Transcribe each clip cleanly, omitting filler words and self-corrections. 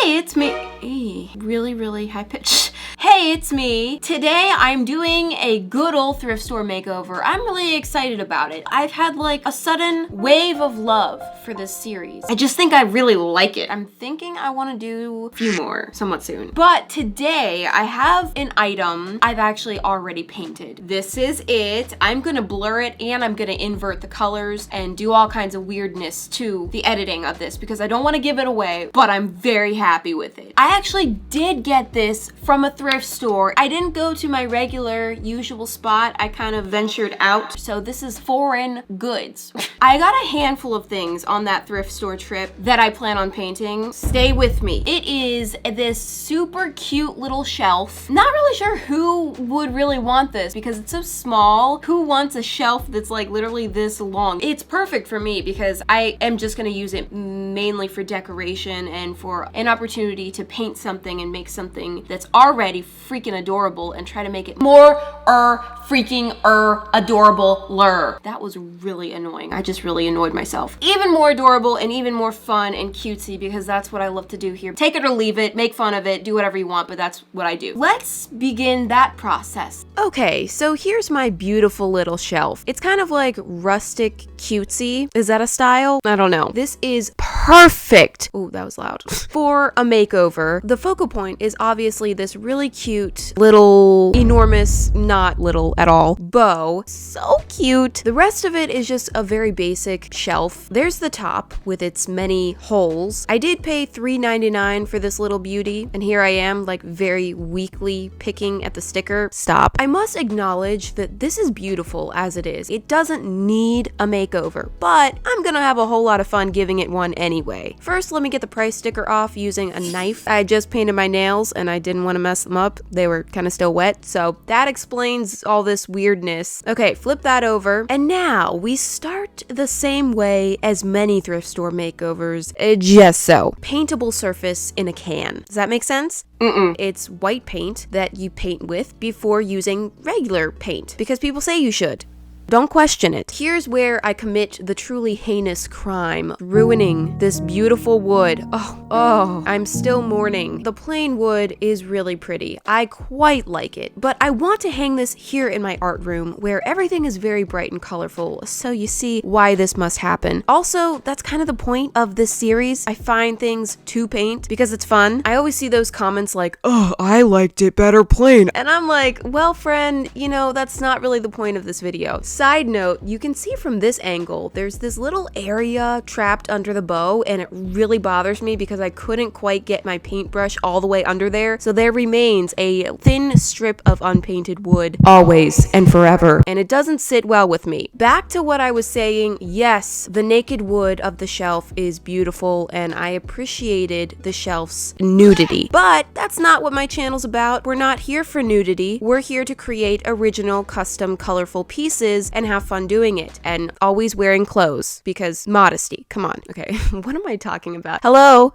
Hey, it's me. Really, really high pitched. Hey, it's me. Today I'm doing a good old thrift store makeover. I'm really excited about it. I've had like a sudden wave of love for this series. I just think I really like it. I'm thinking I want to do a few more somewhat soon. But today I have an item I've actually already painted. This is it. I'm gonna blur it and I'm gonna invert the colors and do all kinds of weirdness to the editing of this because I don't want to give it away, but I'm very happy with it. I actually did get this from a thrift store. I didn't go to my regular usual spot. I kind of ventured out. So this is foreign goods. I got a handful of things on that thrift store trip that I plan on painting. Stay with me. It is this super cute little shelf. Not really sure who would really want this because it's so small. Who wants a shelf that's like literally this long? It's perfect for me because I am just gonna use it mainly for decoration and for an opportunity to paint something and make something that's already freaking adorable and try to make it more freaking adorable-ler. That was really annoying. I just really annoyed myself. Even more adorable and even more fun and cutesy because that's what I love to do here. Take it or leave it, make fun of it, do whatever you want, but that's what I do. Let's begin that process. Okay, so here's my beautiful little shelf. It's kind of like rustic cutesy. Is that a style? I don't know. This is perfect. Oh, that was loud. For a makeover. The focal point is obviously this really cute little enormous, not little at all, bow. So cute. The rest of it is just a very basic shelf. There's the top with its many holes. I did pay $3.99 for this little beauty, and here I am like very weakly picking at the sticker. Stop. I must acknowledge that this is beautiful as it is. It doesn't need a makeover, but I'm gonna have a whole lot of fun giving it one anyway. First, let me get the price sticker off using a knife. I just painted my nails and I didn't want to mess them up. They were kind of still wet, so that explains all this weirdness. Okay, flip that over. And now we start the same way as many thrift store makeovers. Gesso. Paintable surface in a can. Does that make sense? It's white paint that you paint with before using regular paint because people say you should. Don't question it. Here's where I commit the truly heinous crime, ruining this beautiful wood. Oh, I'm still mourning. The plain wood is really pretty. I quite like it, but I want to hang this here in my art room where everything is very bright and colorful, so you see why this must happen. Also, that's kind of the point of this series. I find things to paint because it's fun. I always see those comments like, oh, I liked it better plain. And I'm like, well, friend, you know, that's not really the point of this video. Side note, you can see from this angle, there's this little area trapped under the bow and it really bothers me because I couldn't quite get my paintbrush all the way under there. So there remains a thin strip of unpainted wood always and forever. And it doesn't sit well with me. Back to what I was saying, yes, the naked wood of the shelf is beautiful and I appreciated the shelf's nudity. But that's not what my channel's about. We're not here for nudity. We're here to create original, custom, colorful pieces and have fun doing it, and always wearing clothes because modesty. Come on. Okay, what am I talking about? Hello,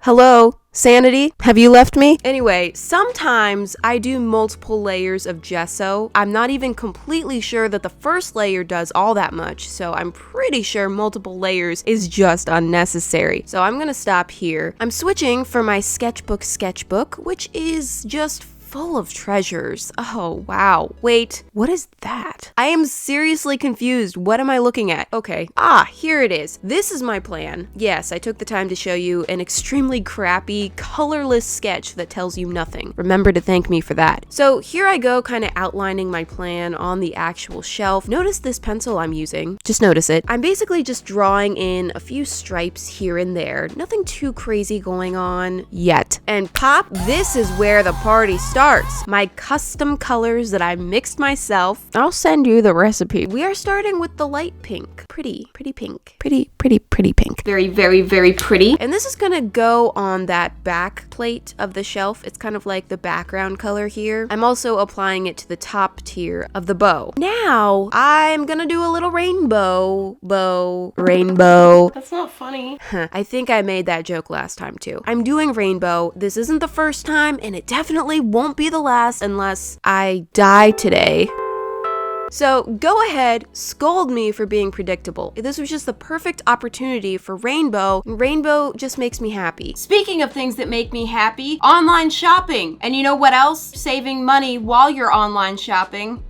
sanity? Have you left me? Anyway, sometimes I do multiple layers of gesso. I'm not even completely sure that the first layer does all that much, so I'm pretty sure multiple layers is just unnecessary. So I'm gonna stop here. I'm switching for my sketchbook, which is just full of treasures. Oh, wow. Wait, what is that? I am seriously confused. What am I looking at? Okay. Here it is. This is my plan. Yes, I took the time to show you an extremely crappy, colorless sketch that tells you nothing. Remember to thank me for that. So here I go, kind of outlining my plan on the actual shelf. Notice this pencil I'm using. Just notice it. I'm basically just drawing in a few stripes here and there. Nothing too crazy going on yet. And pop, this is where the party starts. My custom colors that I mixed myself. I'll send you the recipe. We are starting with the light pink. Pretty pink. Pretty pink. Very, very, very pretty. And this is gonna go on that back plate of the shelf. It's kind of like the background color here. I'm also applying it to the top tier of the bow. Now, I'm gonna do a little rainbow. That's not funny. I think I made that joke last time too. I'm doing rainbow. This isn't the first time, and it definitely won't be the last unless I die today. So go ahead, scold me for being predictable. This was just the perfect opportunity for rainbow. Rainbow just makes me happy. Speaking of things that make me happy, online shopping. And you know what else? Saving money while you're online shopping.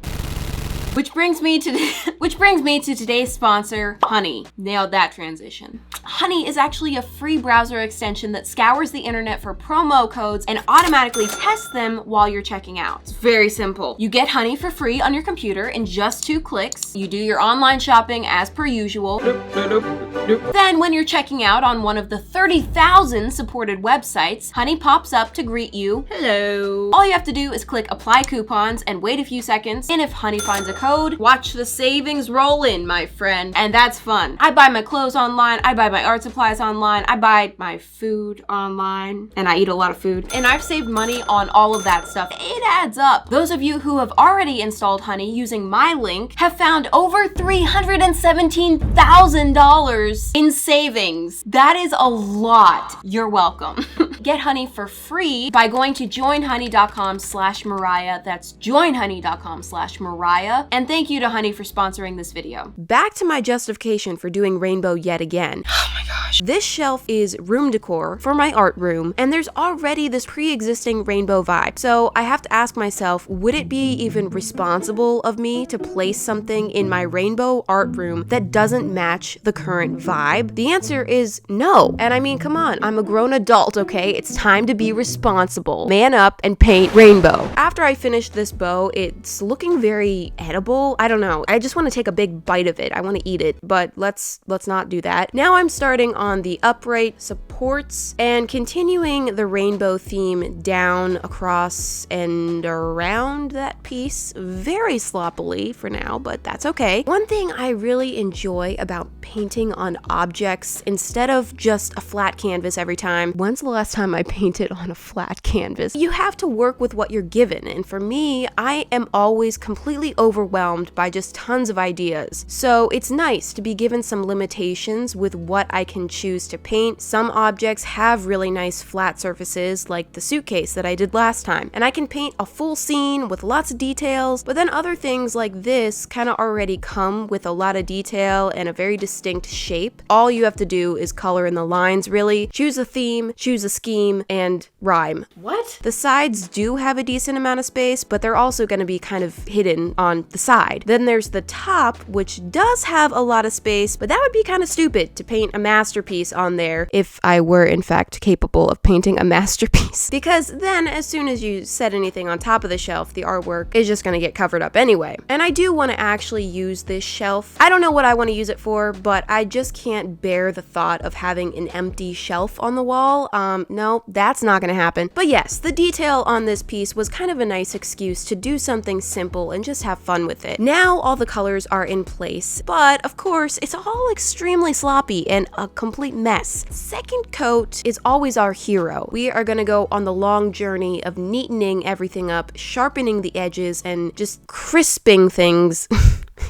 Which brings me to today's sponsor, Honey. Nailed that transition. Honey is actually a free browser extension that scours the internet for promo codes and automatically tests them while you're checking out. It's very simple. You get Honey for free on your computer in just 2 clicks. You do your online shopping as per usual. Then when you're checking out on one of the 30,000 supported websites, Honey pops up to greet you. Hello. All you have to do is click apply coupons and wait a few seconds, and if Honey finds a code, watch the savings roll in, my friend. And that's fun. I buy my clothes online, I buy my art supplies online, I buy my food online, and I eat a lot of food. And I've saved money on all of that stuff. It adds up. Those of you who have already installed Honey using my link have found over $317,000 in savings. That is a lot. You're welcome. Get Honey for free by going to joinhoney.com/Mariah. That's joinhoney.com/Mariah. And thank you to Honey for sponsoring this video. Back to my justification for doing rainbow yet again. Oh my gosh. This shelf is room decor for my art room, and there's already this pre-existing rainbow vibe. So I have to ask myself, would it be even responsible of me to place something in my rainbow art room that doesn't match the current vibe? The answer is no. And I mean, come on, I'm a grown adult, okay? It's time to be responsible. Man up and paint rainbow. After I finish this bow, it's looking very edible. I don't know. I just want to take a big bite of it. I want to eat it, but let's not do that. Now I'm starting on the upright supports and continuing the rainbow theme down, across, and around that piece. Very sloppily for now, but that's okay. One thing I really enjoy about painting on objects instead of just a flat canvas every time. When's the last time I painted on a flat canvas? You have to work with what you're given, and for me, I am always completely overwhelmed by just tons of ideas. So it's nice to be given some limitations with what I can choose to paint. Some objects have really nice flat surfaces, like the suitcase that I did last time, and I can paint a full scene with lots of details, but then other things like this kind of already come with a lot of detail and a very distinct shape. All you have to do is color in the lines, really. Choose a theme, choose a scheme, and rhyme. What? The sides do have a decent amount of space, but they're also going to be kind of hidden on the side. Then there's the top, which does have a lot of space, but that would be kind of stupid to paint a masterpiece on there if I were in fact capable of painting a masterpiece. Because then as soon as you set anything on top of the shelf, the artwork is just going to get covered up anyway. And I do want to actually use this shelf. I don't know what I want to use it for, but I just can't bear the thought of having an empty shelf on the wall. No, that's not going to happen. But yes, the detail on this piece was kind of a nice excuse to do something simple and just have fun with it. Now all the colors are in place, but of course it's all extremely sloppy and a complete mess. Second coat is always our hero. We are going to go on the long journey of neatening everything up, sharpening the edges, and just crisping things.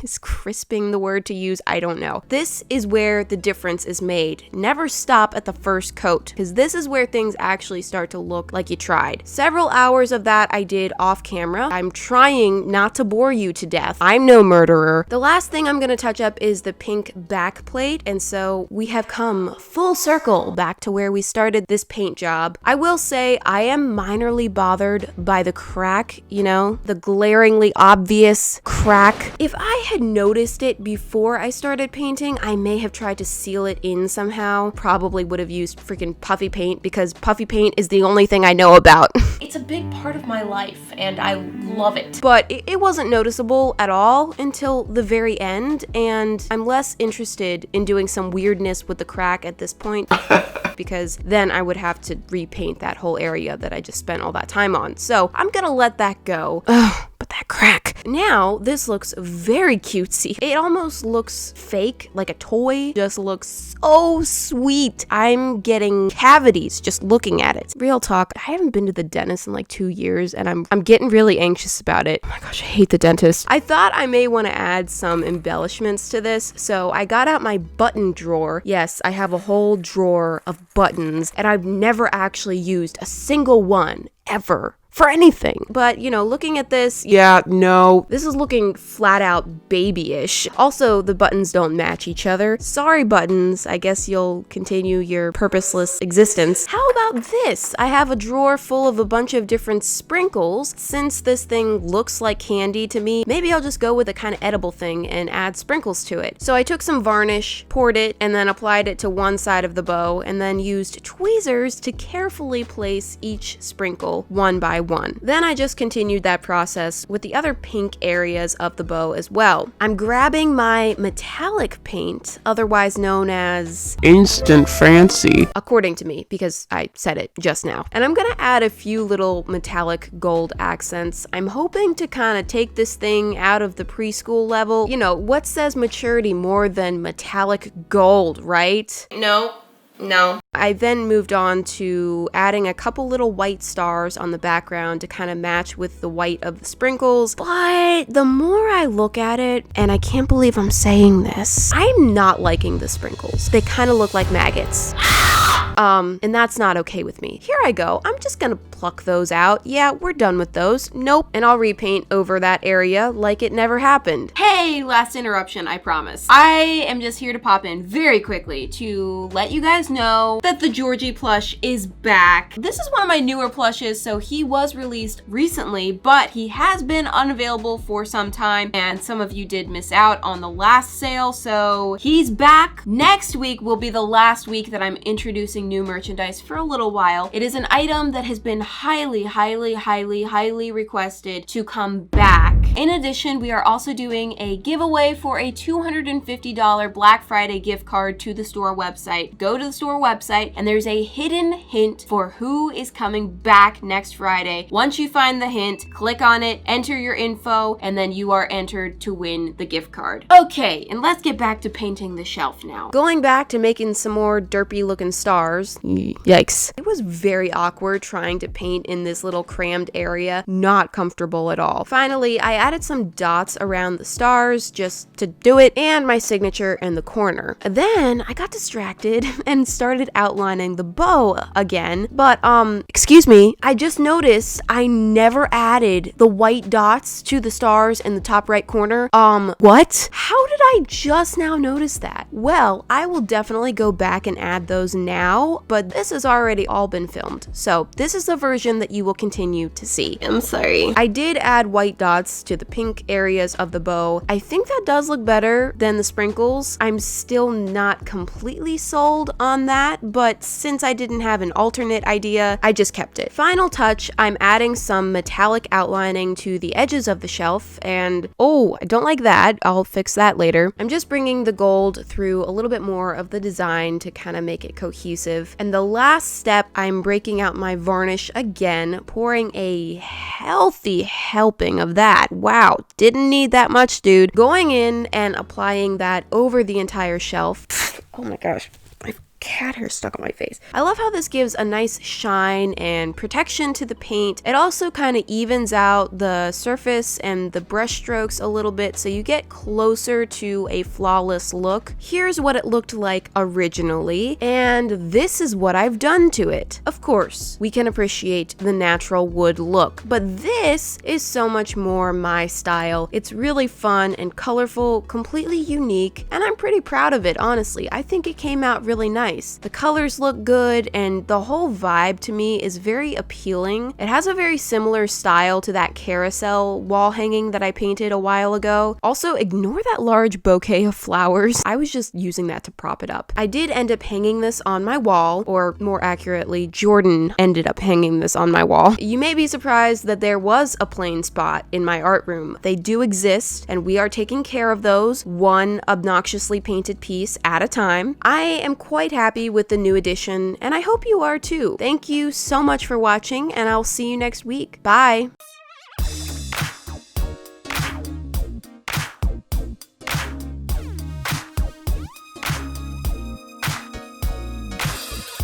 Is crisping the word to use? I don't know. This is where the difference is made. Never stop at the first coat, because this is where things actually start to look like you tried. Several hours of that I did off camera. I'm trying not to bore you to death. I'm no murderer. The last thing I'm going to touch up is the pink back plate, and so we have come full circle back to where we started this paint job. I will say I am minorly bothered by the crack, you know, the glaringly obvious crack. If I had noticed it before I started painting, I may have tried to seal it in somehow. Probably would have used freaking puffy paint, because puffy paint is the only thing I know about. It's a big part of my life and I love it. But it wasn't noticeable at all until the very end, and I'm less interested in doing some weirdness with the crack at this point. Because then I would have to repaint that whole area that I just spent all that time on. So I'm gonna let that go. Ugh, but that crack. Now, this looks very cutesy. It almost looks fake, like a toy. Just looks so sweet. I'm getting cavities just looking at it. Real talk, I haven't been to the dentist in like 2 years, and I'm getting really anxious about it. Oh my gosh, I hate the dentist. I thought I may want to add some embellishments to this, so I got out my button drawer. Yes, I have a whole drawer of buttons, and I've never actually used a single one ever for anything. But, you know, looking at this, yeah, no, this is looking flat out babyish. Also, the buttons don't match each other. Sorry, buttons. I guess you'll continue your purposeless existence. How about this? I have a drawer full of a bunch of different sprinkles. Since this thing looks like candy to me, maybe I'll just go with a kind of edible thing and add sprinkles to it. So I took some varnish, poured it, and then applied it to one side of the bow, and then used tweezers to carefully place each sprinkle one by one. Then I just continued that process with the other pink areas of the bow as well. I'm grabbing my metallic paint, otherwise known as Instant Fancy, according to me, because I said it just now. And I'm gonna add a few little metallic gold accents. I'm hoping to kind of take this thing out of the preschool level. You know, what says maturity more than metallic gold, right? No. I then moved on to adding a couple little white stars on the background to kind of match with the white of the sprinkles. But the more I look at it, and I can't believe I'm saying this, I'm not liking the sprinkles. They kind of look like maggots. And that's not okay with me. Here I go. I'm just gonna pluck those out. Yeah, we're done with those. Nope. And I'll repaint over that area like it never happened. Hey, last interruption, I promise. I am just here to pop in very quickly to let you guys know that the Georgie plush is back. This is one of my newer plushes, so he was released recently, but he has been unavailable for some time, and some of you did miss out on the last sale, so he's back. Next week will be the last week that I'm introducing new merchandise for a little while. It is an item that has been highly requested to come back. In addition, we are also doing a giveaway for a $250 Black Friday gift card to the store website. Go to the store website and there's a hidden hint for who is coming back next Friday. Once you find the hint, click on it, enter your info, and then you are entered to win the gift card. Okay, and let's get back to painting the shelf now. Going back to making some more derpy looking stars. Yikes. It was very awkward trying to paint in this little crammed area. Not comfortable at all. Finally, I added some dots around the stars just to do it, and my signature in the corner. Then I got distracted and started outlining the bow again, but excuse me, I just noticed I never added the white dots to the stars in the top right corner. What? How did I just now notice that? Well, I will definitely go back and add those now, but this has already all been filmed, so this is the version that you will continue to see. I'm sorry. I did add white dots to the pink areas of the bow. I think that does look better than the sprinkles. I'm still not completely sold on that, but since I didn't have an alternate idea, I just kept it. Final touch, I'm adding some metallic outlining to the edges of the shelf, and oh, I don't like that. I'll fix that later. I'm just bringing the gold through a little bit more of the design to kind of make it cohesive. And the last step, I'm breaking out my varnish again, pouring a healthy helping of that. Wow, didn't need that much, dude. Going in and applying that over the entire shelf. Oh my gosh. Cat hair stuck on my face. I love how this gives a nice shine and protection to the paint. It also kind of evens out the surface and the brush strokes a little bit, so you get closer to a flawless look. Here's what it looked like originally, and this is what I've done to it. Of course, we can appreciate the natural wood look, but this is so much more my style. It's really fun and colorful, completely unique, and I'm pretty proud of it, honestly. I think it came out really nice. The colors look good, and the whole vibe to me is very appealing. It has a very similar style to that carousel wall hanging that I painted a while ago. Also, ignore that large bouquet of flowers. I was just using that to prop it up. I did end up hanging this on my wall, or more accurately, Jordan ended up hanging this on my wall. You may be surprised that there was a plain spot in my art room. They do exist, and we are taking care of those, one obnoxiously painted piece at a time. I am quite happy with the new edition, and I hope you are too. Thank you so much for watching, and I'll see you next week. Bye!